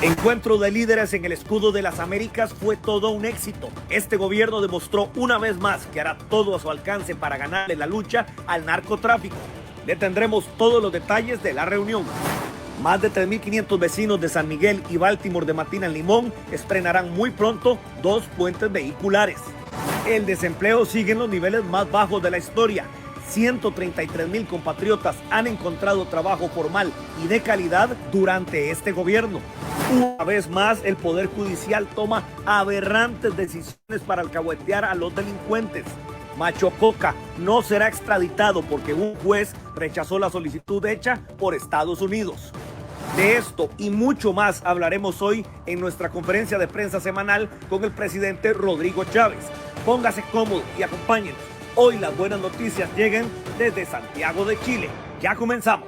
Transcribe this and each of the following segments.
Encuentro de líderes en el escudo de las Américas fue todo un éxito. Este gobierno demostró una vez más que hará todo a su alcance para ganarle la lucha al narcotráfico. Le tendremos todos los detalles de la reunión. Más de 3.500 vecinos de San Miguel y Baltimore de Matina en Limón estrenarán muy pronto 2 puentes vehiculares. El desempleo sigue en los niveles más bajos de la historia. 133,000 compatriotas han encontrado trabajo formal y de calidad durante este gobierno. Una vez más, el Poder Judicial toma aberrantes decisiones para alcahuetear a los delincuentes. Macho Coca no será extraditado porque un juez rechazó la solicitud hecha por Estados Unidos. De esto y mucho más hablaremos hoy en nuestra conferencia de prensa semanal con el presidente Rodrigo Chávez. Póngase cómodo y acompáñenos. Hoy las buenas noticias llegan desde Santiago de Chile. Ya comenzamos.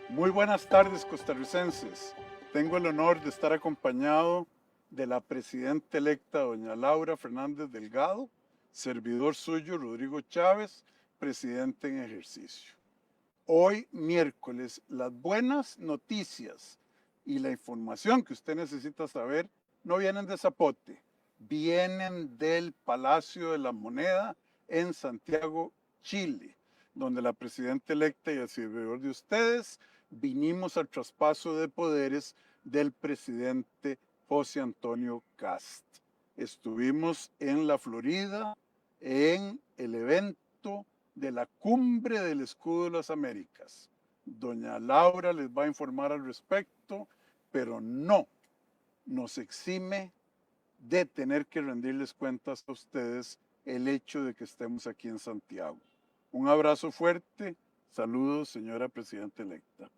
Muy buenas tardes, costarricenses. Tengo el honor de estar acompañado de la presidenta electa, doña Laura Fernández Delgado, servidor suyo, Rodrigo Chávez, presidente en ejercicio. Hoy, miércoles, las buenas noticias y la información que usted necesita saber no vienen de Zapote, vienen del Palacio de la Moneda en Santiago, Chile, donde la presidenta electa y el servidor de ustedes vinimos al traspaso de poderes del presidente José Antonio Kast. Estuvimos en la Florida en el evento de la Cumbre del Escudo de las Américas. Doña Laura les va a informar al respecto, pero no nos exime de tener que rendirles cuentas a ustedes el hecho de que estemos aquí en Santiago. Un abrazo fuerte. Saludos, señora presidenta electa.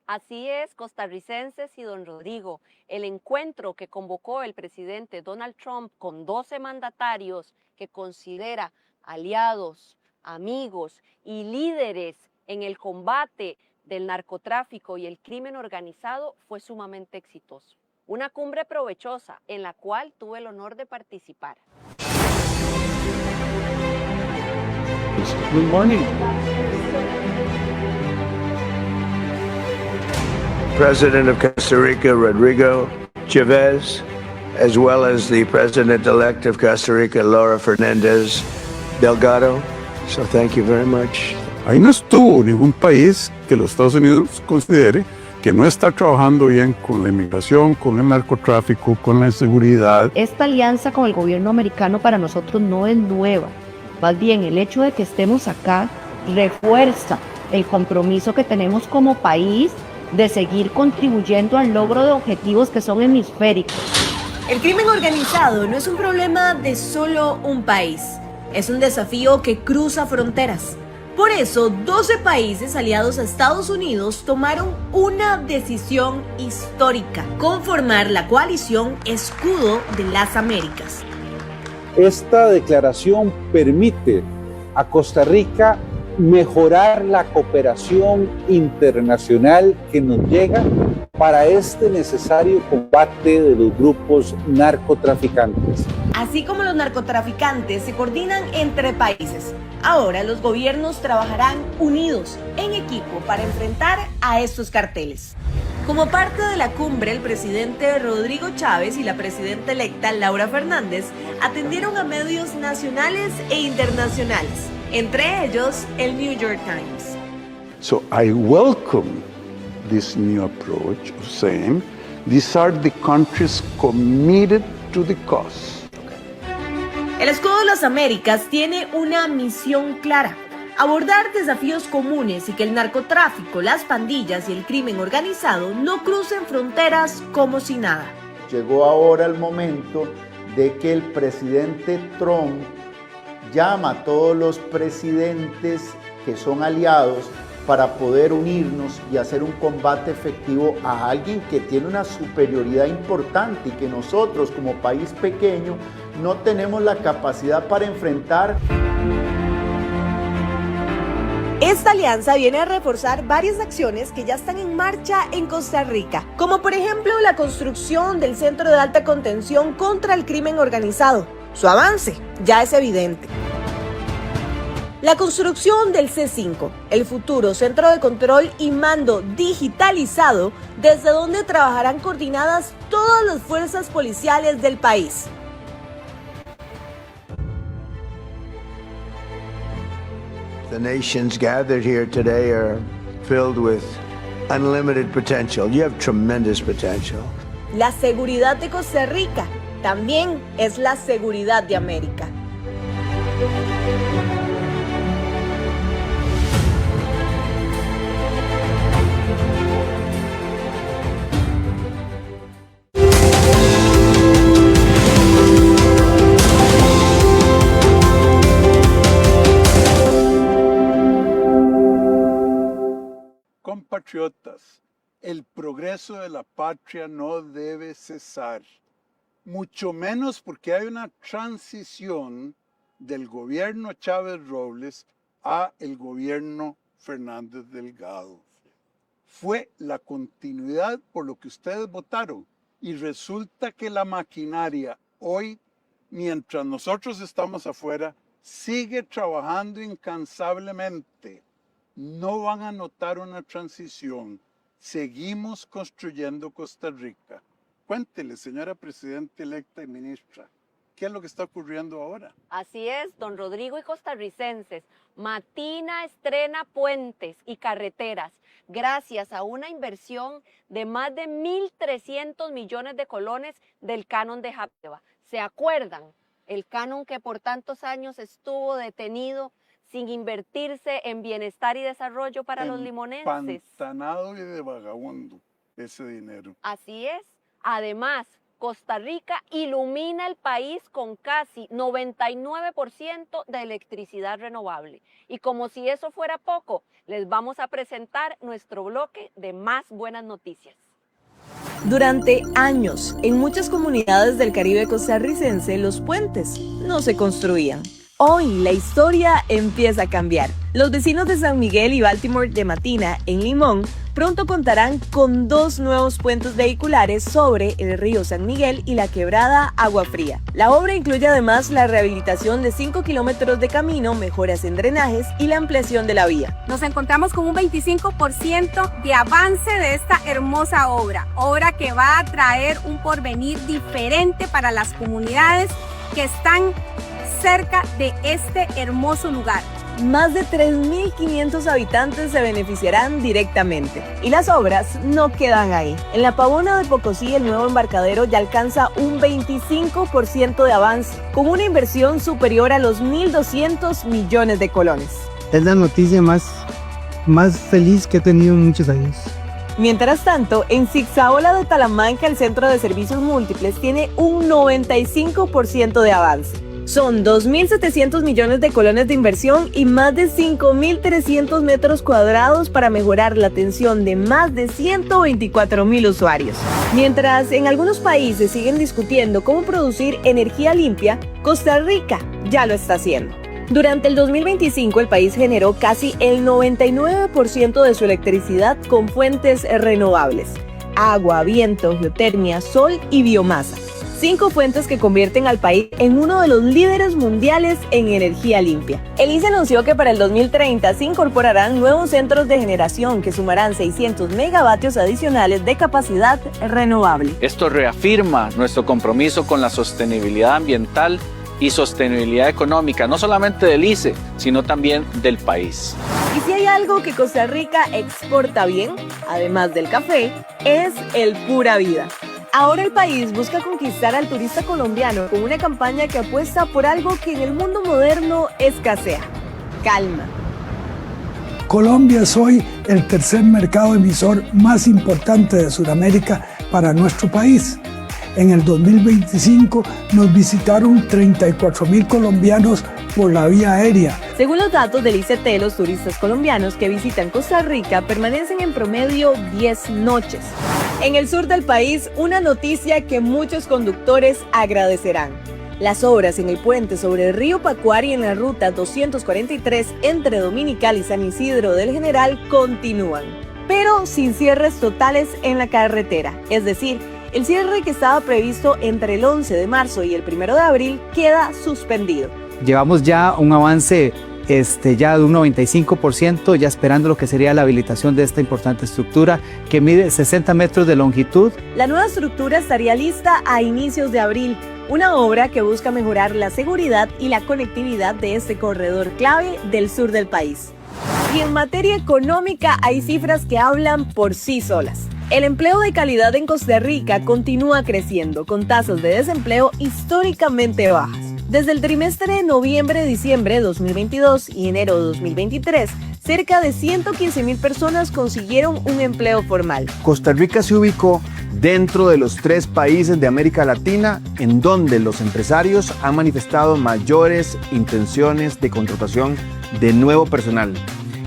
Así es, costarricenses y don Rodrigo, el encuentro que convocó el presidente Donald Trump con 12 mandatarios que considera aliados, amigos y líderes en el combate del narcotráfico y el crimen organizado fue sumamente exitoso. Una cumbre provechosa en la cual tuve el honor de participar. Good morning. President of Costa Rica, Rodrigo Chávez, as well as the President-elect of Costa Rica, Laura Fernández Delgado. So thank you very much. Ahí no estuvo ningún país que los Estados Unidos considere que no está trabajando bien con la inmigración, con el narcotráfico, con la inseguridad. Esta alianza con el gobierno americano para nosotros no es nueva. Más bien, el hecho de que estemos acá refuerza el compromiso que tenemos como país de seguir contribuyendo al logro de objetivos que son hemisféricos. El crimen organizado no es un problema de solo un país. Es un desafío que cruza fronteras. Por eso, 12 países aliados a Estados Unidos tomaron una decisión histórica: conformar la coalición Escudo de las Américas. Esta declaración permite a Costa Rica mejorar la cooperación internacional que nos llega para este necesario combate de los grupos narcotraficantes. Así como los narcotraficantes se coordinan entre países, ahora los gobiernos trabajarán unidos, en equipo, para enfrentar a estos carteles. Como parte de la cumbre, el presidente Rodrigo Chávez y la presidenta electa Laura Fernández atendieron a medios nacionales e internacionales, entre ellos el New York Times. So I welcome this new approach of saying these are the countries committed to the cause. El Escudo de las Américas tiene una misión clara: abordar desafíos comunes y que el narcotráfico, las pandillas y el crimen organizado no crucen fronteras como si nada. Llegó ahora el momento de que el presidente Trump llama a todos los presidentes que son aliados para poder unirnos y hacer un combate efectivo a alguien que tiene una superioridad importante y que nosotros como país pequeño no tenemos la capacidad para enfrentar. Esta alianza viene a reforzar varias acciones que ya están en marcha en Costa Rica, como por ejemplo la construcción del Centro de Alta Contención contra el Crimen Organizado. Su avance ya es evidente. La construcción del C5, el futuro centro de control y mando digitalizado, desde donde trabajarán coordinadas todas las fuerzas policiales del país. The nations gathered here today are filled with unlimited potential. You have tremendous potential. La seguridad de Costa Rica también es la seguridad de América. Compatriotas, el progreso de la patria no debe cesar, mucho menos porque hay una transición del gobierno Chávez Robles a el gobierno Fernández Delgado. Fue la continuidad por lo que ustedes votaron y resulta que la maquinaria hoy, mientras nosotros estamos afuera, sigue trabajando incansablemente. No van a notar una transición. Seguimos construyendo Costa Rica. Cuéntele, señora Presidenta electa y ministra, ¿qué es lo que está ocurriendo ahora? Así es, don Rodrigo y costarricenses. Matina estrena puentes y carreteras gracias a una inversión de más de 1.300 millones de colones del canon de Japeva. ¿Se acuerdan? El canon que por tantos años estuvo detenido sin invertirse en bienestar y desarrollo para los limonenses. Empantanado y de vagabundo ese dinero. Así es. Además, Costa Rica ilumina el país con casi 99% de electricidad renovable. Y como si eso fuera poco, les vamos a presentar nuestro bloque de más buenas noticias. Durante años, en muchas comunidades del Caribe costarricense, los puentes no se construían. Hoy la historia empieza a cambiar. Los vecinos de San Miguel y Baltimore de Matina, en Limón, pronto contarán con 2 nuevos puentes vehiculares sobre el río San Miguel y la quebrada Agua Fría. La obra incluye además la rehabilitación de 5 kilómetros de camino, mejoras en drenajes y la ampliación de la vía. Nos encontramos con un 25% de avance de esta hermosa obra que va a traer un porvenir diferente para las comunidades que están cerca de este hermoso lugar. Más de 3.500 habitantes se beneficiarán directamente. Y las obras no quedan ahí. En la Pavona de Pocosí, el nuevo embarcadero ya alcanza un 25% de avance, con una inversión superior a los 1.200 millones de colones. Es la noticia más feliz que he tenido en muchos años. Mientras tanto, en Zigzaola de Talamanca, el Centro de Servicios Múltiples tiene un 95% de avance. Son 2.700 millones de colones de inversión y más de 5.300 metros cuadrados para mejorar la atención de más de 124.000 usuarios. Mientras en algunos países siguen discutiendo cómo producir energía limpia, Costa Rica ya lo está haciendo. Durante el 2025, el país generó casi el 99% de su electricidad con fuentes renovables: agua, viento, geotermia, sol y biomasa. 5 fuentes que convierten al país en uno de los líderes mundiales en energía limpia. El ICE anunció que para el 2030 se incorporarán nuevos centros de generación que sumarán 600 megavatios adicionales de capacidad renovable. Esto reafirma nuestro compromiso con la sostenibilidad ambiental y sostenibilidad económica, no solamente del ICE, sino también del país. Y si hay algo que Costa Rica exporta bien, además del café, es el Pura Vida. Ahora el país busca conquistar al turista colombiano con una campaña que apuesta por algo que en el mundo moderno escasea: calma. Colombia es hoy el tercer mercado emisor más importante de Sudamérica para nuestro país. En el 2025 nos visitaron 34.000 colombianos por la vía aérea. Según los datos del ICT, los turistas colombianos que visitan Costa Rica permanecen en promedio 10 noches. En el sur del país, una noticia que muchos conductores agradecerán: las obras en el puente sobre el río Pacuar y en la ruta 243 entre Dominical y San Isidro del General continúan, pero sin cierres totales en la carretera. Es decir, el cierre que estaba previsto entre el 11 de marzo y el 1 de abril queda suspendido. Llevamos ya un avance ya de un 95%, ya esperando lo que sería la habilitación de esta importante estructura que mide 60 metros de longitud. La nueva estructura estaría lista a inicios de abril, una obra que busca mejorar la seguridad y la conectividad de este corredor clave del sur del país. Y en materia económica hay cifras que hablan por sí solas. El empleo de calidad en Costa Rica continúa creciendo, con tasas de desempleo históricamente bajas. Desde el trimestre de noviembre-diciembre de 2022 y enero de 2023, cerca de 115,000 personas consiguieron un empleo formal. Costa Rica se ubicó dentro de los 3 países de América Latina en donde los empresarios han manifestado mayores intenciones de contratación de nuevo personal.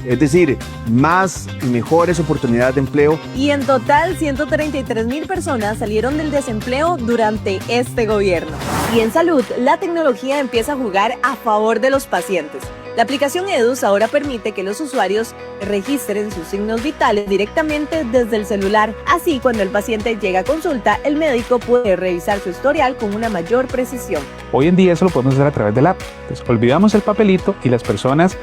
Es decir, más y mejores oportunidades de empleo. Y en total, 133,000 personas salieron del desempleo durante este gobierno. Y en salud, la tecnología empieza a jugar a favor de los pacientes. La aplicación EDUS ahora permite que los usuarios registren sus signos vitales directamente desde el celular. Así, cuando el paciente llega a consulta, el médico puede revisar su historial con una mayor precisión. Hoy en día eso lo podemos hacer a través del app. Entonces, olvidamos el papelito y las personas,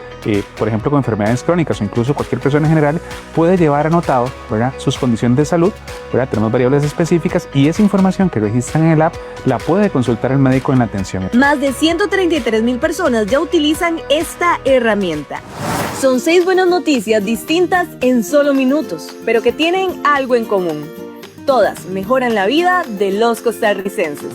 por ejemplo, con enfermedades crónicas o incluso cualquier persona en general, puede llevar anotado, ¿verdad?, sus condiciones de salud, ¿verdad? Tenemos variables específicas y esa información que registran en el app la puede consultar el médico en la atención. Más de 133,000 personas ya utilizan esta herramienta. Son 6 buenas noticias distintas en solo minutos, pero que tienen algo en común. Todas mejoran la vida de los costarricenses.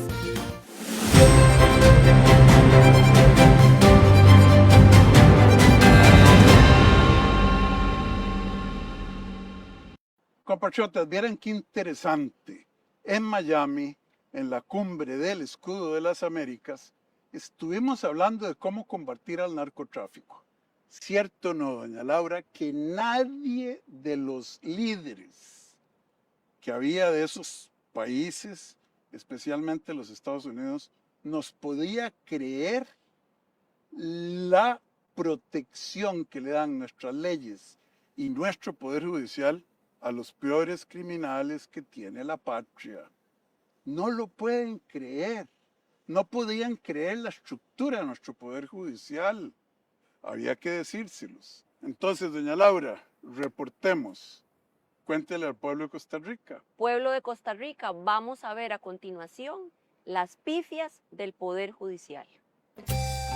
Compatriotas, vieran qué interesante. En Miami, en la cumbre del Escudo de las Américas, estuvimos hablando de cómo combatir al narcotráfico. ¿Cierto o no, doña Laura, que nadie de los líderes que había de esos países, especialmente los Estados Unidos, nos podía creer la protección que le dan nuestras leyes y nuestro Poder Judicial a los peores criminales que tiene la patria? No lo pueden creer. No podían creer la estructura de nuestro Poder Judicial. Había que decírselos. Entonces, doña Laura, reportemos. Cuéntele al pueblo de Costa Rica. Pueblo de Costa Rica, vamos a ver a continuación las pifias del Poder Judicial.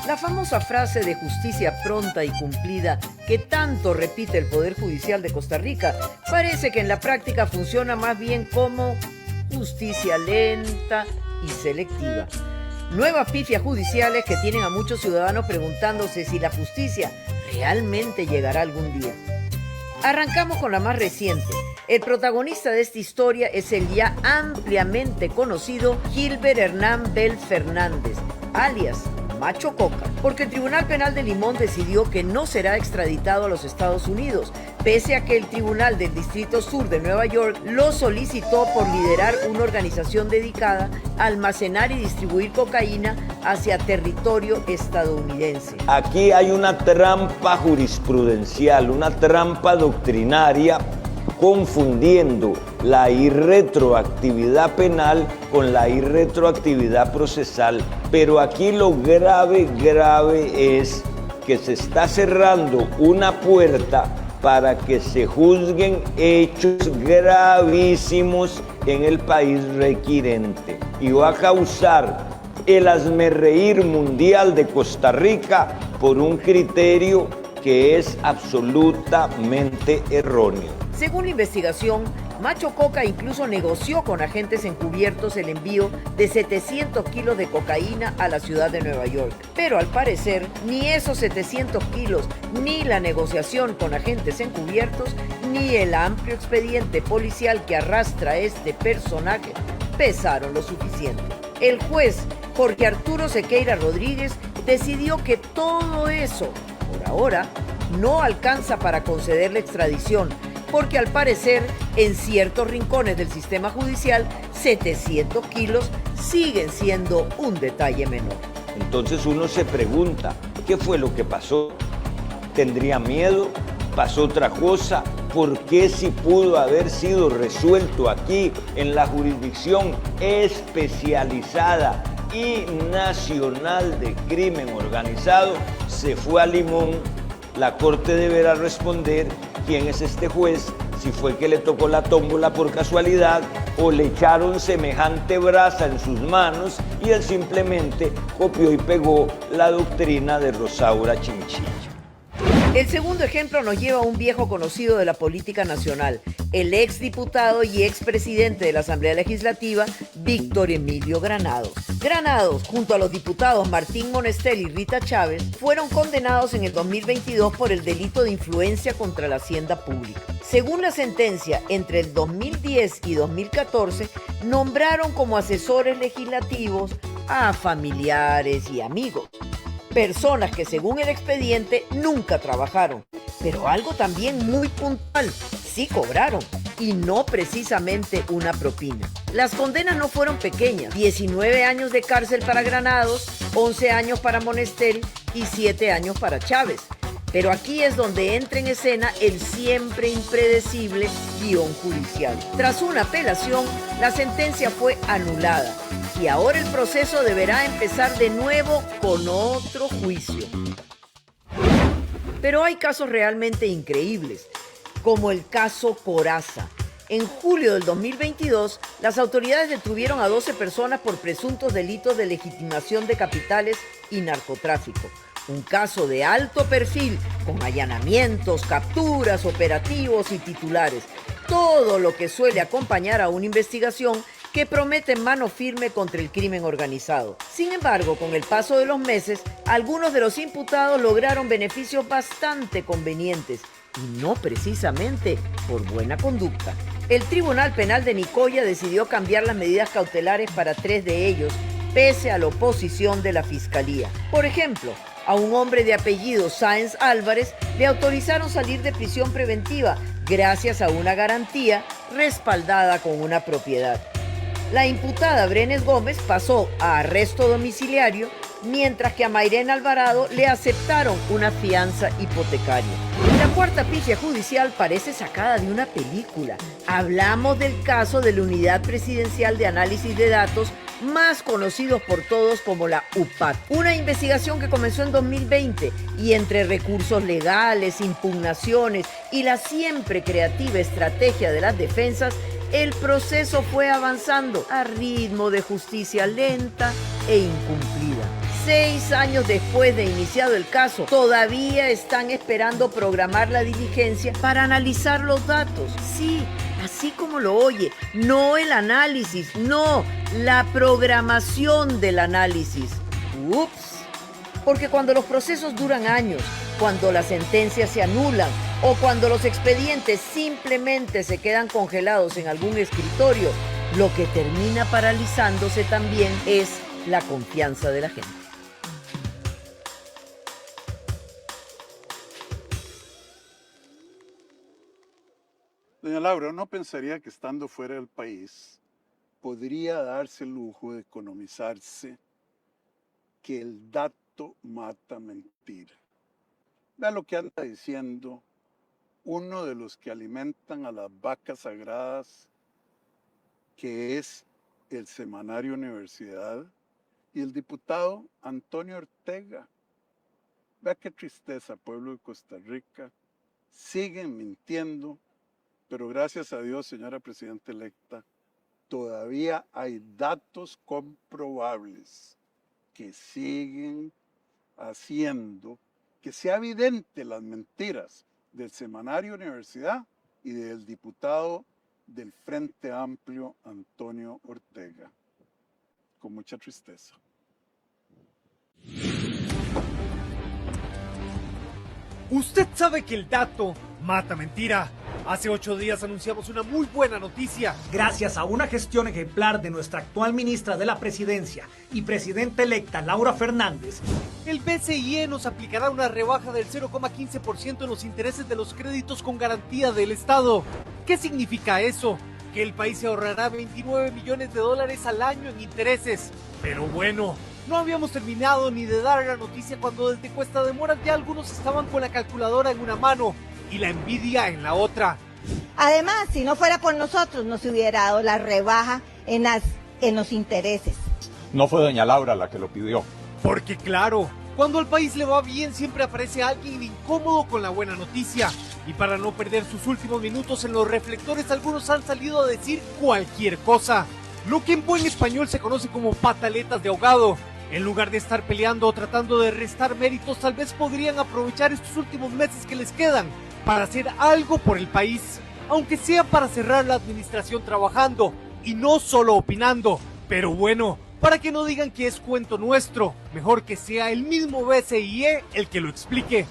La famosa frase de justicia pronta y cumplida que tanto repite el Poder Judicial de Costa Rica parece que en la práctica funciona más bien como justicia lenta y selectiva. Nuevas pifias judiciales que tienen a muchos ciudadanos preguntándose si la justicia realmente llegará algún día. Arrancamos con la más reciente. El protagonista de esta historia es el ya ampliamente conocido Gilbert Hernán Bell Fernández, alias Macho Coca, porque el Tribunal Penal de Limón decidió que no será extraditado a los Estados Unidos, pese a que el Tribunal del Distrito Sur de Nueva York lo solicitó por liderar una organización dedicada a almacenar y distribuir cocaína hacia territorio estadounidense. Aquí hay una trampa jurisprudencial, una trampa doctrinaria, confundiendo la irretroactividad penal con la irretroactividad procesal. Pero aquí lo grave es que se está cerrando una puerta para que se juzguen hechos gravísimos en el país requirente. Y va a causar el hazmerreír mundial de Costa Rica por un criterio que es absolutamente erróneo. Según la investigación, Macho Coca incluso negoció con agentes encubiertos el envío de 700 kilos de cocaína a la ciudad de Nueva York. Pero al parecer, ni esos 700 kilos, ni la negociación con agentes encubiertos, ni el amplio expediente policial que arrastra este personaje pesaron lo suficiente. El juez Jorge Arturo Sequeira Rodríguez decidió que todo eso, por ahora, no alcanza para conceder la extradición, porque al parecer, en ciertos rincones del sistema judicial, 700 kilos siguen siendo un detalle menor. Entonces uno se pregunta, ¿qué fue lo que pasó? ¿Tendría miedo? ¿Pasó otra cosa? ¿Por qué si pudo haber sido resuelto aquí, en la jurisdicción especializada y Nacional de Crimen Organizado se fue a Limón. La Corte deberá responder quién es este juez, si fue que le tocó la tómbola por casualidad o le echaron semejante brasa en sus manos y él simplemente copió y pegó la doctrina de Rosaura Chinchilla. El segundo ejemplo nos lleva a un viejo conocido de la política nacional, el exdiputado y expresidente de la Asamblea Legislativa, Víctor Emilio Granados. Granados, junto a los diputados Martín Monestel y Rita Chávez, fueron condenados en el 2022 por el delito de influencia contra la hacienda pública. Según la sentencia, entre el 2010 y 2014, nombraron como asesores legislativos a familiares y amigos. Personas que según el expediente nunca trabajaron, pero algo también muy puntual, sí cobraron, y no precisamente una propina. Las condenas no fueron pequeñas, 19 años de cárcel para Granados, 11 años para Monestel y 7 años para Chávez. Pero aquí es donde entra en escena el siempre impredecible guión judicial. Tras una apelación, la sentencia fue anulada y ahora el proceso deberá empezar de nuevo con otro juicio. Pero hay casos realmente increíbles, como el caso Coraza. En julio del 2022, las autoridades detuvieron a 12 personas por presuntos delitos de legitimación de capitales y narcotráfico. Un caso de alto perfil, con allanamientos, capturas, operativos y titulares. Todo lo que suele acompañar a una investigación que promete mano firme contra el crimen organizado. Sin embargo, con el paso de los meses, algunos de los imputados lograron beneficios bastante convenientes y no precisamente por buena conducta. El Tribunal Penal de Nicoya decidió cambiar las medidas cautelares para 3 de ellos, pese a la oposición de la Fiscalía. Por ejemplo, a un hombre de apellido Sáenz Álvarez le autorizaron salir de prisión preventiva gracias a una garantía respaldada con una propiedad. La imputada Brenes Gómez pasó a arresto domiciliario, mientras que a Mayrén Alvarado le aceptaron una fianza hipotecaria. La cuarta pifia judicial parece sacada de una película. Hablamos del caso de la Unidad Presidencial de Análisis de Datos, más conocidos por todos como la UPAD. Una investigación que comenzó en 2020 y entre recursos legales, impugnaciones y la siempre creativa estrategia de las defensas, el proceso fue avanzando a ritmo de justicia lenta e incumplida. 6 años después de iniciado el caso, todavía están esperando programar la diligencia para analizar los datos. Sí, así como lo oye, no el análisis, no, la programación del análisis. Ups. Porque cuando los procesos duran años, cuando las sentencias se anulan o cuando los expedientes simplemente se quedan congelados en algún escritorio, lo que termina paralizándose también es la confianza de la gente. Doña Laura, uno pensaría que estando fuera del país podría darse el lujo de economizarse que el dato mata mentira. Vea lo que anda diciendo uno de los que alimentan a las vacas sagradas, que es el Semanario Universidad, y el diputado Antonio Ortega. Vea qué tristeza, pueblo de Costa Rica. Siguen mintiendo, pero gracias a Dios, señora presidenta electa, todavía hay datos comprobables que siguen haciendo que sea evidente las mentiras del Semanario Universidad y del diputado del Frente Amplio, Antonio Ortega. Con mucha tristeza. Usted sabe que el dato mata mentira. Hace 8 días anunciamos una muy buena noticia. Gracias a una gestión ejemplar de nuestra actual ministra de la Presidencia y presidenta electa Laura Fernández, el BCIE nos aplicará una rebaja del 0,15% en los intereses de los créditos con garantía del Estado. ¿Qué significa eso? Que el país se ahorrará $29 millones al año en intereses. Pero bueno, no habíamos terminado ni de dar la noticia cuando desde Cuesta de Moras ya algunos estaban con la calculadora en una mano y la envidia en la otra. Además, si no fuera por nosotros, no se hubiera dado la rebaja en los intereses. No fue doña Laura la que lo pidió. Porque claro, cuando al país le va bien siempre aparece alguien incómodo con la buena noticia. Y para no perder sus últimos minutos en los reflectores, algunos han salido a decir cualquier cosa. Lo que en buen español se conoce como pataletas de ahogado. En lugar de estar peleando o tratando de restar méritos, tal vez podrían aprovechar estos últimos meses que les quedan para hacer algo por el país. Aunque sea para cerrar la administración trabajando y no solo opinando. Pero bueno, para que no digan que es cuento nuestro, mejor que sea el mismo BCIE el que lo explique.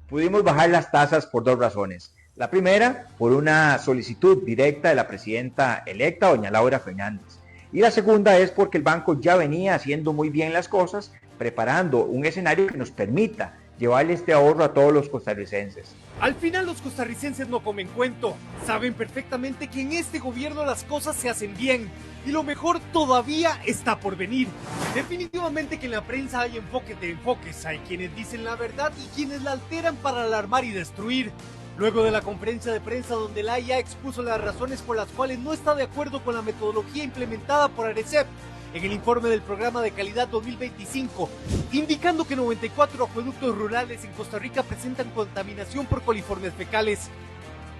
Pudimos bajar las tasas por dos razones. La primera, por una solicitud directa de la presidenta electa, doña Laura Fernández. Y la segunda es porque el banco ya venía haciendo muy bien las cosas, preparando un escenario que nos permita llevarle este ahorro a todos los costarricenses. Al final los costarricenses no comen cuento. Saben perfectamente que en este gobierno las cosas se hacen bien. Y lo mejor todavía está por venir. Definitivamente que en la prensa hay enfoques de enfoques. Hay quienes dicen la verdad y quienes la alteran para alarmar y destruir. Luego de la conferencia de prensa donde la AIA expuso las razones por las cuales no está de acuerdo con la metodología implementada por ARECEP en el informe del Programa de Calidad 2025, indicando que 94 acueductos rurales en Costa Rica presentan contaminación por coliformes fecales.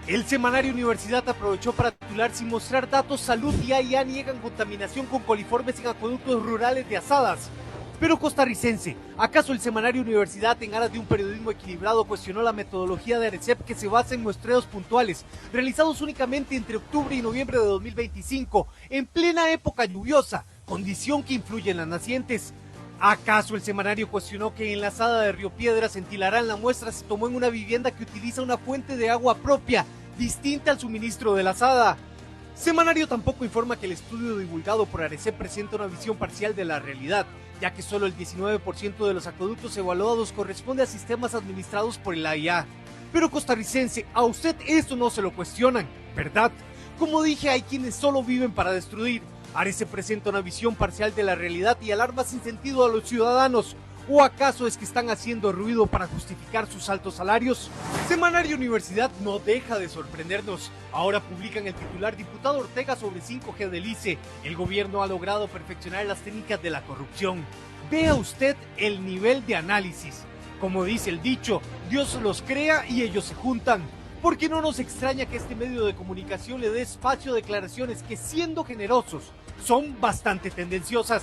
El semanario Universidad aprovechó para titular: sin mostrar datos, Salud y AIA niegan contaminación con coliformes en acueductos rurales de Asadas. Pero costarricense, ¿acaso el semanario Universidad, en aras de un periodismo equilibrado, cuestionó la metodología de ARECEP que se basa en muestreos puntuales, realizados únicamente entre octubre y noviembre de 2025, en plena época lluviosa, condición que influye en las nacientes? ¿Acaso el semanario cuestionó que en la Asada de Río Piedras, en Tilarán, la muestra se tomó en una vivienda que utiliza una fuente de agua propia, distinta al suministro de la Asada? Semanario tampoco informa que el estudio divulgado por ARECEP presenta una visión parcial de la realidad, ya que solo el 19% de los acueductos evaluados corresponde a sistemas administrados por el AIA. Pero costarricense, a usted esto no se lo cuestionan, ¿verdad? Como dije, hay quienes solo viven para destruir. ARECEP presenta una visión parcial de la realidad y alarma sin sentido a los ciudadanos. ¿O acaso es que están haciendo ruido para justificar sus altos salarios? Semanario Universidad no deja de sorprendernos. Ahora publican el titular: diputado Ortega sobre 5G del ICE. El gobierno ha logrado perfeccionar las técnicas de la corrupción. Vea usted el nivel de análisis. Como dice el dicho, Dios los crea y ellos se juntan. Porque no nos extraña que este medio de comunicación le dé espacio a declaraciones que, siendo generosos, son bastante tendenciosas.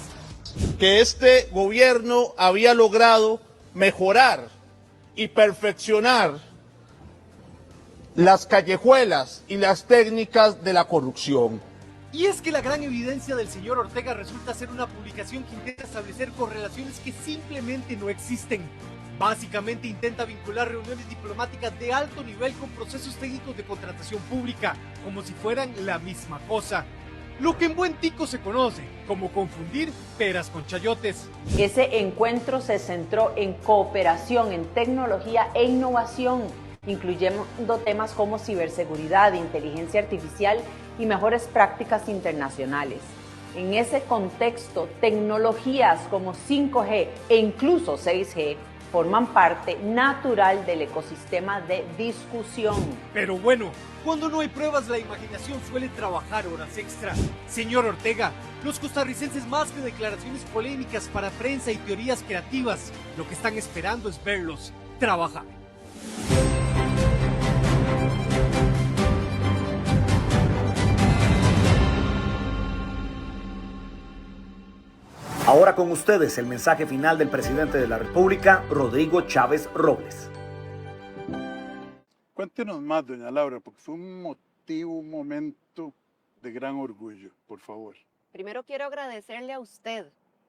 Que este gobierno había logrado mejorar y perfeccionar las callejuelas y las técnicas de la corrupción. Y es que la gran evidencia del señor Ortega resulta ser una publicación que intenta establecer correlaciones que simplemente no existen. Básicamente intenta vincular reuniones diplomáticas de alto nivel con procesos técnicos de contratación pública, como si fueran la misma cosa. Lo que en buen tico se conoce como confundir peras con chayotes. Ese encuentro se centró en cooperación en tecnología e innovación, incluyendo temas como ciberseguridad, inteligencia artificial y mejores prácticas internacionales. En ese contexto, tecnologías como 5G e incluso 6G forman parte natural del ecosistema de discusión. Pero bueno, cuando no hay pruebas, la imaginación suele trabajar horas extra. Señor Ortega, los costarricenses, más que declaraciones polémicas para prensa y teorías creativas, lo que están esperando es verlos trabajar. Ahora con ustedes el mensaje final del presidente de la República, Rodrigo Chávez Robles. Cuéntenos más, doña Laura, porque fue un momento de gran orgullo, por favor. Primero quiero agradecerle a usted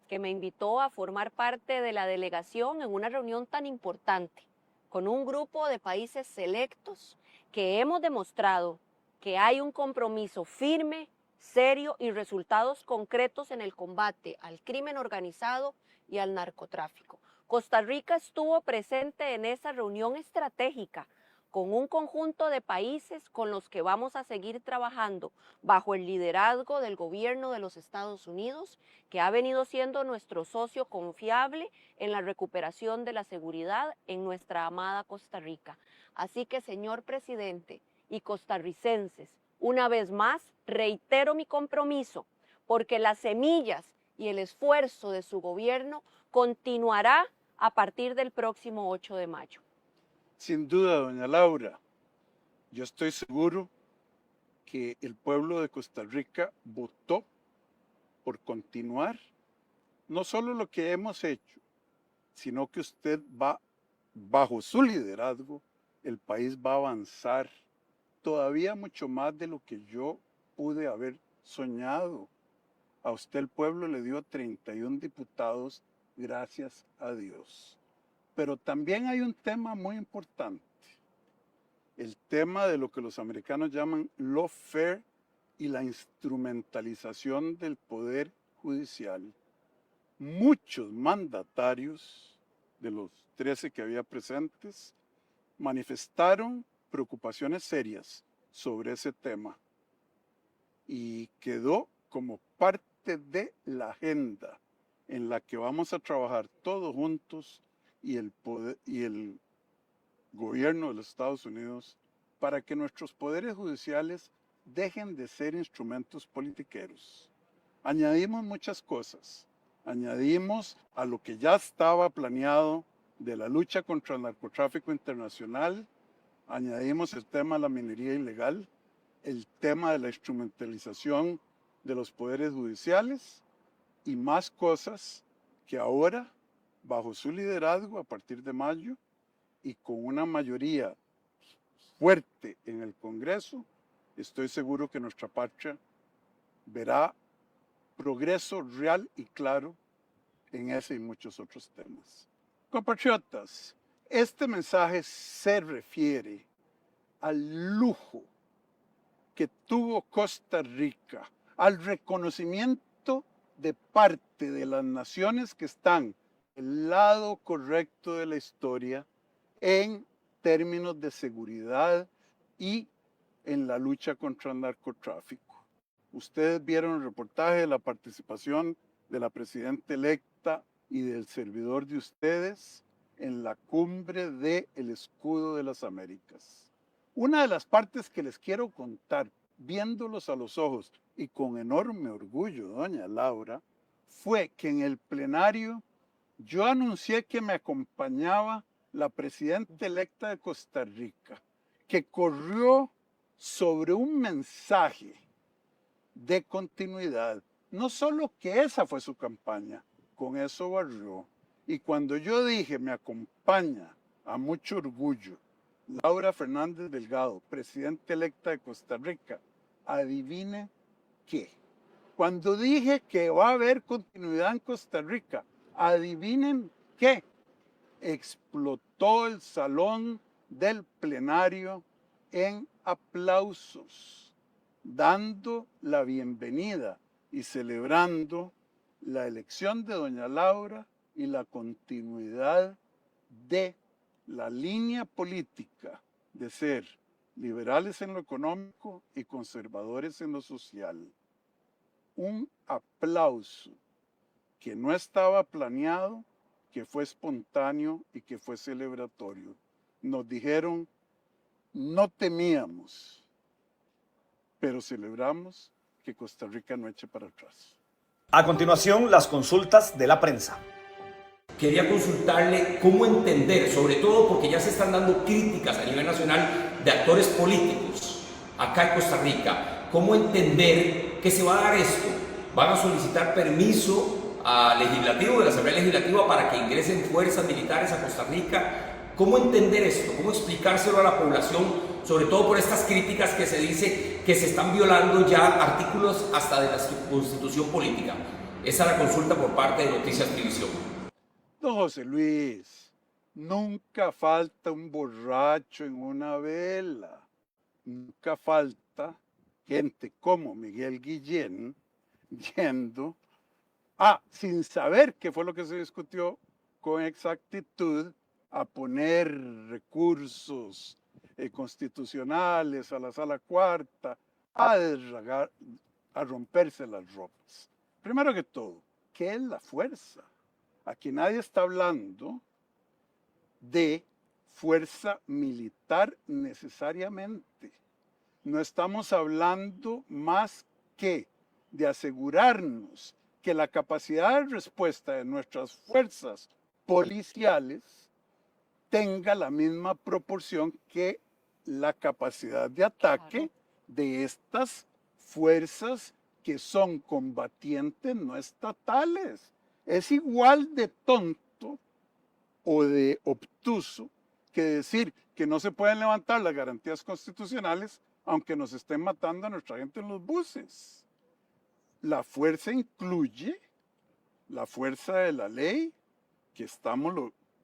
que me invitó a formar parte de la delegación en una reunión tan importante, con un grupo de países selectos que hemos demostrado que hay un compromiso firme, serio y resultados concretos en el combate al crimen organizado y al narcotráfico. Costa Rica estuvo presente en esa reunión estratégica con un conjunto de países con los que vamos a seguir trabajando bajo el liderazgo del gobierno de los Estados Unidos, que ha venido siendo nuestro socio confiable en la recuperación de la seguridad en nuestra amada Costa Rica. Así que, señor presidente y costarricenses, una vez más reitero mi compromiso, porque las semillas y el esfuerzo de su gobierno continuará a partir del próximo 8 de mayo. Sin duda, doña Laura, yo estoy seguro que el pueblo de Costa Rica votó por continuar no solo lo que hemos hecho, sino que usted va, bajo su liderazgo, el país va a avanzar todavía mucho más de lo que yo pude haber soñado. A usted el pueblo le dio 31 diputados, gracias a Dios. Pero también hay un tema muy importante, el tema de lo que los americanos llaman lawfare y la instrumentalización del poder judicial. Muchos mandatarios de los 13 que había presentes manifestaron preocupaciones serias sobre ese tema y quedó como parte de la agenda en la que vamos a trabajar todos juntos y el gobierno de los Estados Unidos para que nuestros poderes judiciales dejen de ser instrumentos politiqueros. Añadimos muchas cosas. Añadimos a lo que ya estaba planeado de la lucha contra el narcotráfico internacional, añadimos el tema de la minería ilegal, el tema de la instrumentalización de los poderes judiciales y más cosas que ahora, bajo su liderazgo a partir de mayo y con una mayoría fuerte en el Congreso, estoy seguro que nuestra patria verá progreso real y claro en ese y muchos otros temas. Compatriotas, este mensaje se refiere al lujo que tuvo Costa Rica, al reconocimiento de parte de las naciones que están del lado correcto de la historia en términos de seguridad y en la lucha contra el narcotráfico. Ustedes vieron el reportaje de la participación de la presidenta electa y del servidor de ustedes en la cumbre del Escudo de las Américas. Una de las partes que les quiero contar, viéndolos a los ojos y con enorme orgullo, doña Laura, fue que en el plenario yo anuncié que me acompañaba la presidenta electa de Costa Rica, que corrió sobre un mensaje de continuidad. No solo que esa fue su campaña, con eso barrió. Y cuando yo dije, me acompaña a mucho orgullo Laura Fernández Delgado, presidenta electa de Costa Rica, adivine qué. Cuando dije que va a haber continuidad en Costa Rica, adivinen qué. Explotó el salón del plenario en aplausos, dando la bienvenida y celebrando la elección de doña Laura y la continuidad de la línea política de ser liberales en lo económico y conservadores en lo social. Un aplauso que no estaba planeado, que fue espontáneo y que fue celebratorio. Nos dijeron, no temíamos, pero celebramos que Costa Rica no eche para atrás. A continuación, las consultas de la prensa. Quería consultarle cómo entender, sobre todo porque ya se están dando críticas a nivel nacional de actores políticos acá en Costa Rica, cómo entender que se va a dar esto. ¿Van a solicitar permiso al legislativo, de la Asamblea Legislativa, para que ingresen fuerzas militares a Costa Rica? ¿Cómo entender esto? ¿Cómo explicárselo a la población, sobre todo por estas críticas que se dice que se están violando ya artículos hasta de la Constitución Política? Esa es la consulta por parte de Noticias Televisión. Don José Luis, nunca falta un borracho en una vela. Nunca falta gente como Miguel Guillén yendo sin saber qué fue lo que se discutió con exactitud, a poner recursos constitucionales a la sala cuarta, a romperse las ropas. Primero que todo, ¿qué es la fuerza? Aquí nadie está hablando de fuerza militar necesariamente. No estamos hablando más que de asegurarnos que la capacidad de respuesta de nuestras fuerzas policiales tenga la misma proporción que la capacidad de ataque de estas fuerzas que son combatientes no estatales. Es igual de tonto o de obtuso que decir que no se pueden levantar las garantías constitucionales aunque nos estén matando a nuestra gente en los buses. La fuerza incluye la fuerza de la ley, que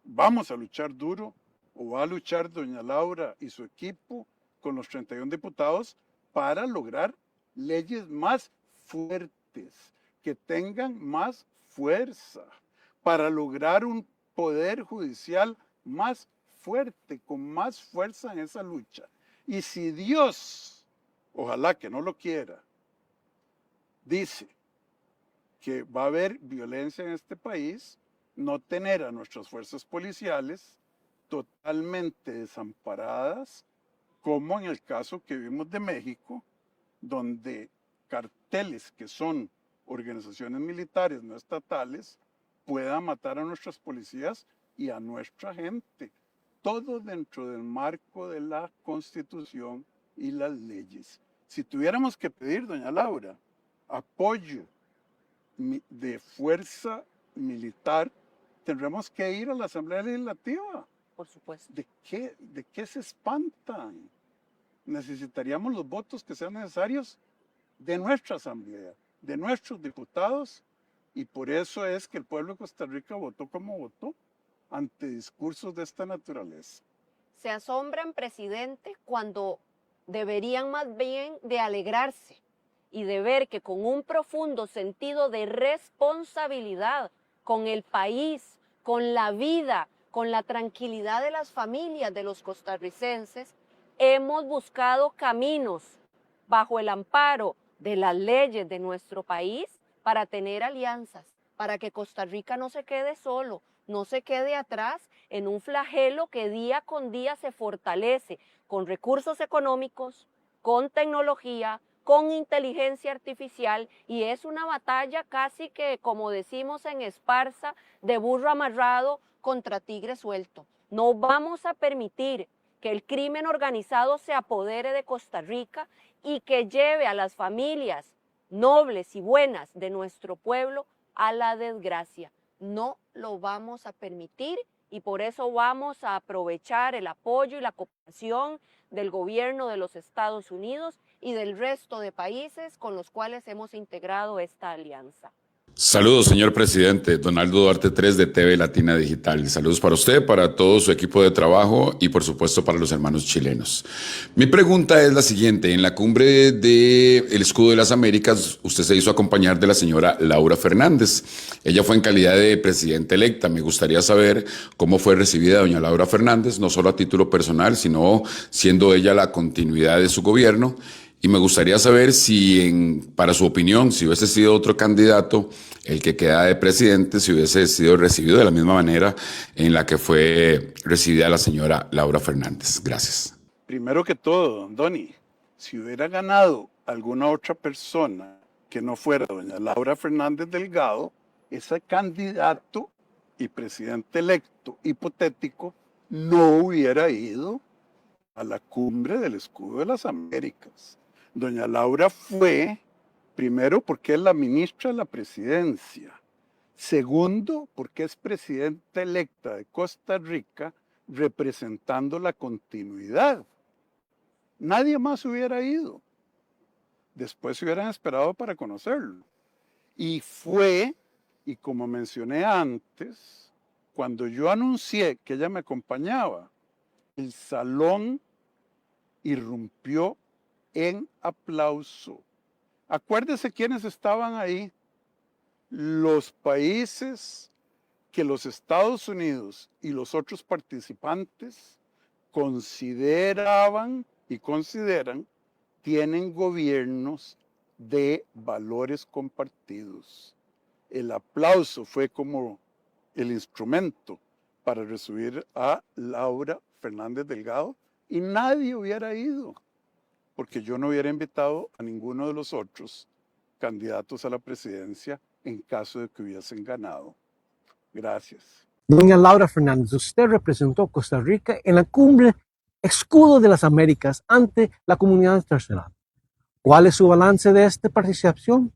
vamos a luchar duro, o va a luchar doña Laura y su equipo con los 31 diputados para lograr leyes más fuertes, que tengan más fuerza, para lograr un poder judicial más fuerte, con más fuerza en esa lucha. Y si Dios, ojalá que no lo quiera, dice que va a haber violencia en este país, no tener a nuestras fuerzas policiales totalmente desamparadas, como en el caso que vimos de México, donde carteles que son organizaciones militares no estatales puedan matar a nuestras policías y a nuestra gente. Todo dentro del marco de la Constitución y las leyes. Si tuviéramos que pedir, doña Laura, apoyo de fuerza militar, tendremos que ir a la Asamblea Legislativa. Por supuesto. ¿De qué se espantan? Necesitaríamos los votos que sean necesarios de nuestra Asamblea, de nuestros diputados, y por eso es que el pueblo de Costa Rica votó como votó ante discursos de esta naturaleza. Se asombran, presidente, cuando deberían más bien de alegrarse y de ver que con un profundo sentido de responsabilidad con el país, con la vida, con la tranquilidad de las familias de los costarricenses, hemos buscado caminos bajo el amparo de las leyes de nuestro país para tener alianzas, para que Costa Rica no se quede solo, no se quede atrás en un flagelo que día con día se fortalece con recursos económicos, con tecnología, con inteligencia artificial, y es una batalla casi que, como decimos en Esparza, de burro amarrado contra tigre suelto. No vamos a permitir que el crimen organizado se apodere de Costa Rica y que lleve a las familias nobles y buenas de nuestro pueblo a la desgracia. No lo vamos a permitir, y por eso vamos a aprovechar el apoyo y la cooperación del gobierno de los Estados Unidos y del resto de países con los cuales hemos integrado esta alianza. Saludos, señor presidente. Donaldo Duarte 3 de TV Latina Digital. Saludos para usted, para todo su equipo de trabajo y por supuesto para los hermanos chilenos. Mi pregunta es la siguiente. En la cumbre del Escudo de las Américas, usted se hizo acompañar de la señora Laura Fernández. Ella fue en calidad de presidenta electa. Me gustaría saber cómo fue recibida doña Laura Fernández, no solo a título personal, sino siendo ella la continuidad de su gobierno. Y me gustaría saber si, para su opinión, si hubiese sido otro candidato el que queda de presidente, si hubiese sido recibido de la misma manera en la que fue recibida la señora Laura Fernández. Gracias. Primero que todo, don Doni, si hubiera ganado alguna otra persona que no fuera doña Laura Fernández Delgado, ese candidato y presidente electo hipotético no hubiera ido a la cumbre del Escudo de las Américas. Doña Laura fue, primero, porque es la ministra de la presidencia. Segundo, porque es presidenta electa de Costa Rica, representando la continuidad. Nadie más hubiera ido. Después se hubieran esperado para conocerlo. Y fue, y como mencioné antes, cuando yo anuncié que ella me acompañaba, el salón irrumpió en aplauso. Acuérdese quiénes estaban ahí. Los países que los Estados Unidos y los otros participantes consideraban y consideran tienen gobiernos de valores compartidos. El aplauso fue como el instrumento para recibir a Laura Fernández Delgado y nadie hubiera ido, porque yo no hubiera invitado a ninguno de los otros candidatos a la presidencia en caso de que hubiesen ganado. Gracias. Doña Laura Fernández, usted representó a Costa Rica en la cumbre Escudo de las Américas ante la comunidad internacional. ¿Cuál es su balance de esta participación?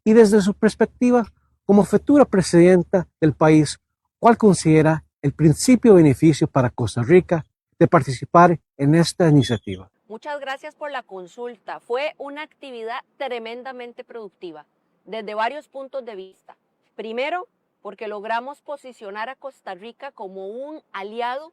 Y desde su perspectiva, como futura presidenta del país, ¿cuál considera el principio beneficio para Costa Rica de participar en esta iniciativa? Muchas gracias por la consulta. Fue una actividad tremendamente productiva desde varios puntos de vista. Primero, porque logramos posicionar a Costa Rica como un aliado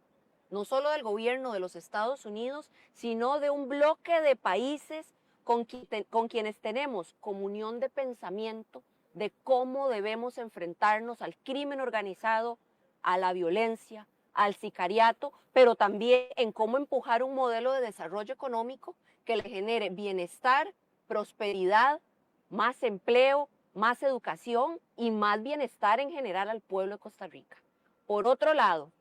no solo del gobierno de los Estados Unidos, sino de un bloque de países con quienes tenemos comunión de pensamiento de cómo debemos enfrentarnos al crimen organizado, a la violencia, al sicariato, pero también en cómo empujar un modelo de desarrollo económico que le genere bienestar, prosperidad, más empleo, más educación y más bienestar en general al pueblo de Costa Rica. Por otro lado,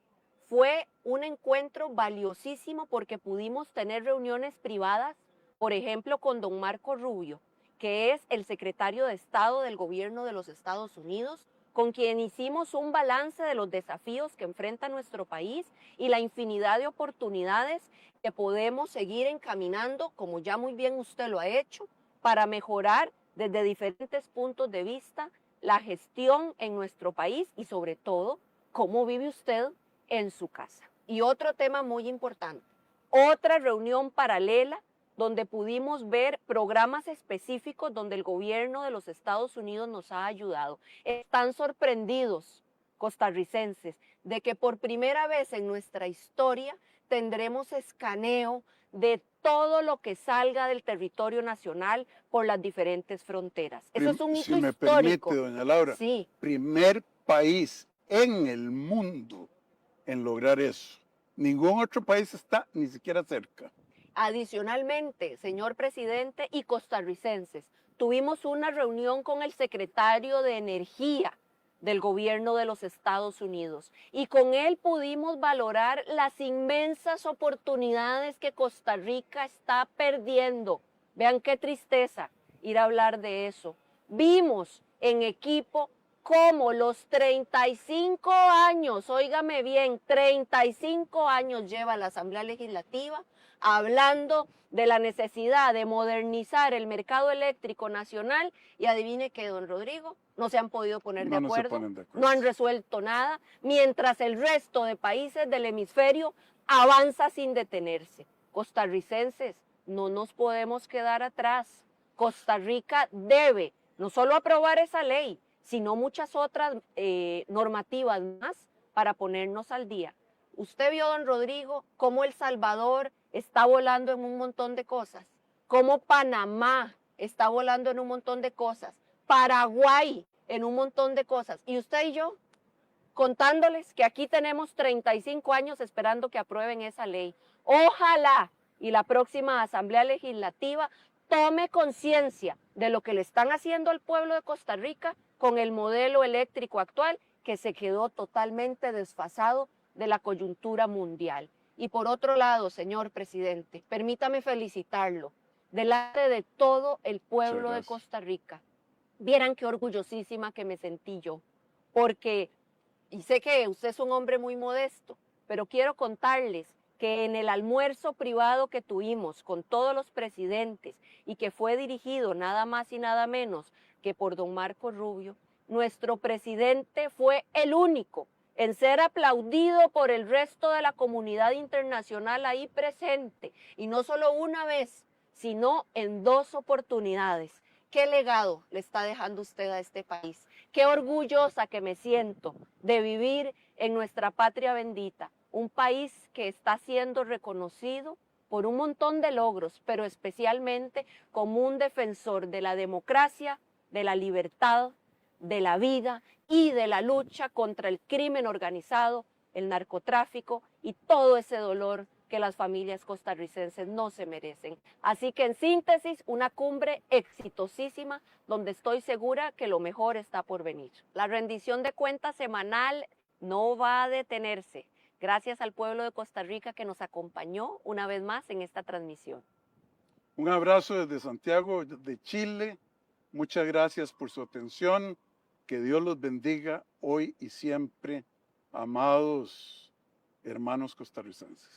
fue un encuentro valiosísimo porque pudimos tener reuniones privadas, por ejemplo, con don Marco Rubio, que es el secretario de Estado del gobierno de los Estados Unidos, con quien hicimos un balance de los desafíos que enfrenta nuestro país y la infinidad de oportunidades que podemos seguir encaminando, como ya muy bien usted lo ha hecho, para mejorar desde diferentes puntos de vista la gestión en nuestro país y sobre todo, cómo vive usted en su casa. Y otro tema muy importante, otra reunión paralela donde pudimos ver programas específicos donde el gobierno de los Estados Unidos nos ha ayudado. Están sorprendidos, costarricenses, de que por primera vez en nuestra historia tendremos escaneo de todo lo que salga del territorio nacional por las diferentes fronteras. Eso es un hito si me histórico. permite, doña Laura, sí. Primer país en el mundo en lograr eso. Ningún otro país está ni siquiera cerca. Adicionalmente, señor presidente y costarricenses, tuvimos una reunión con el secretario de Energía del gobierno de los Estados Unidos y con él pudimos valorar las inmensas oportunidades que Costa Rica está perdiendo. Vean qué tristeza ir a hablar de eso. Vimos en equipo cómo los 35 años, óigame bien, 35 años lleva la Asamblea Legislativa hablando de la necesidad de modernizar el mercado eléctrico nacional y adivine que, don Rodrigo, no se han podido poner de acuerdo, no han resuelto nada, mientras el resto de países del hemisferio avanza sin detenerse. Costarricenses, no nos podemos quedar atrás. Costa Rica debe no solo aprobar esa ley, sino muchas otras normativas más para ponernos al día. Usted vio, don Rodrigo, cómo El Salvador está volando en un montón de cosas, cómo Panamá está volando en un montón de cosas, Paraguay en un montón de cosas. Y usted y yo, contándoles que aquí tenemos 35 años esperando que aprueben esa ley. Ojalá y la próxima Asamblea Legislativa tome conciencia de lo que le están haciendo al pueblo de Costa Rica con el modelo eléctrico actual que se quedó totalmente desfasado de la coyuntura mundial. Y por otro lado, señor presidente, permítame felicitarlo delante de todo el pueblo de Costa Rica. Vieran qué orgullosísima que me sentí yo, porque, y sé que usted es un hombre muy modesto, pero quiero contarles que en el almuerzo privado que tuvimos con todos los presidentes y que fue dirigido nada más y nada menos que por don Marco Rubio, nuestro presidente fue el único en ser aplaudido por el resto de la comunidad internacional ahí presente, y no solo una vez, sino en 2 oportunidades. ¿Qué legado le está dejando usted a este país? Qué orgullosa que me siento de vivir en nuestra patria bendita, un país que está siendo reconocido por un montón de logros, pero especialmente como un defensor de la democracia, de la libertad, de la vida y de la lucha contra el crimen organizado, el narcotráfico y todo ese dolor que las familias costarricenses no se merecen. Así que en síntesis, una cumbre exitosísima donde estoy segura que lo mejor está por venir. La rendición de cuentas semanal no va a detenerse. Gracias al pueblo de Costa Rica que nos acompañó una vez más en esta transmisión. Un abrazo desde Santiago de Chile Muchas gracias por su atención. Que Dios los bendiga hoy y siempre, amados hermanos costarricenses.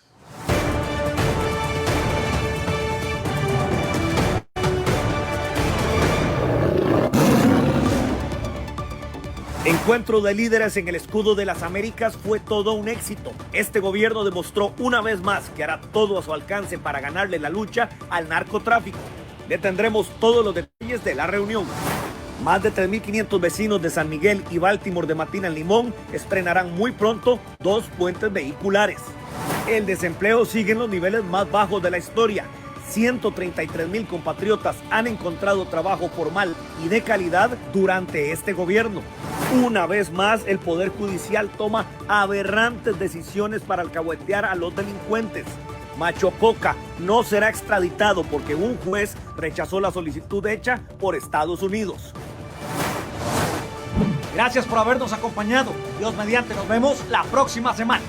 Encuentro de líderes en el escudo de las Américas fue todo un éxito. Este gobierno demostró una vez más que hará todo a su alcance para ganarle la lucha al narcotráfico. Le tendremos todos los detalles de la reunión. Más de 3.500 vecinos de San Miguel y Baltimore de Matina en Limón estrenarán muy pronto 2 puentes vehiculares. El desempleo sigue en los niveles más bajos de la historia. 133,000 compatriotas han encontrado trabajo formal y de calidad durante este gobierno. Una vez más, el Poder Judicial toma aberrantes decisiones para alcahuetear a los delincuentes. Macho Coca no será extraditado porque un juez rechazó la solicitud hecha por Estados Unidos. Gracias por habernos acompañado. Dios mediante, nos vemos la próxima semana.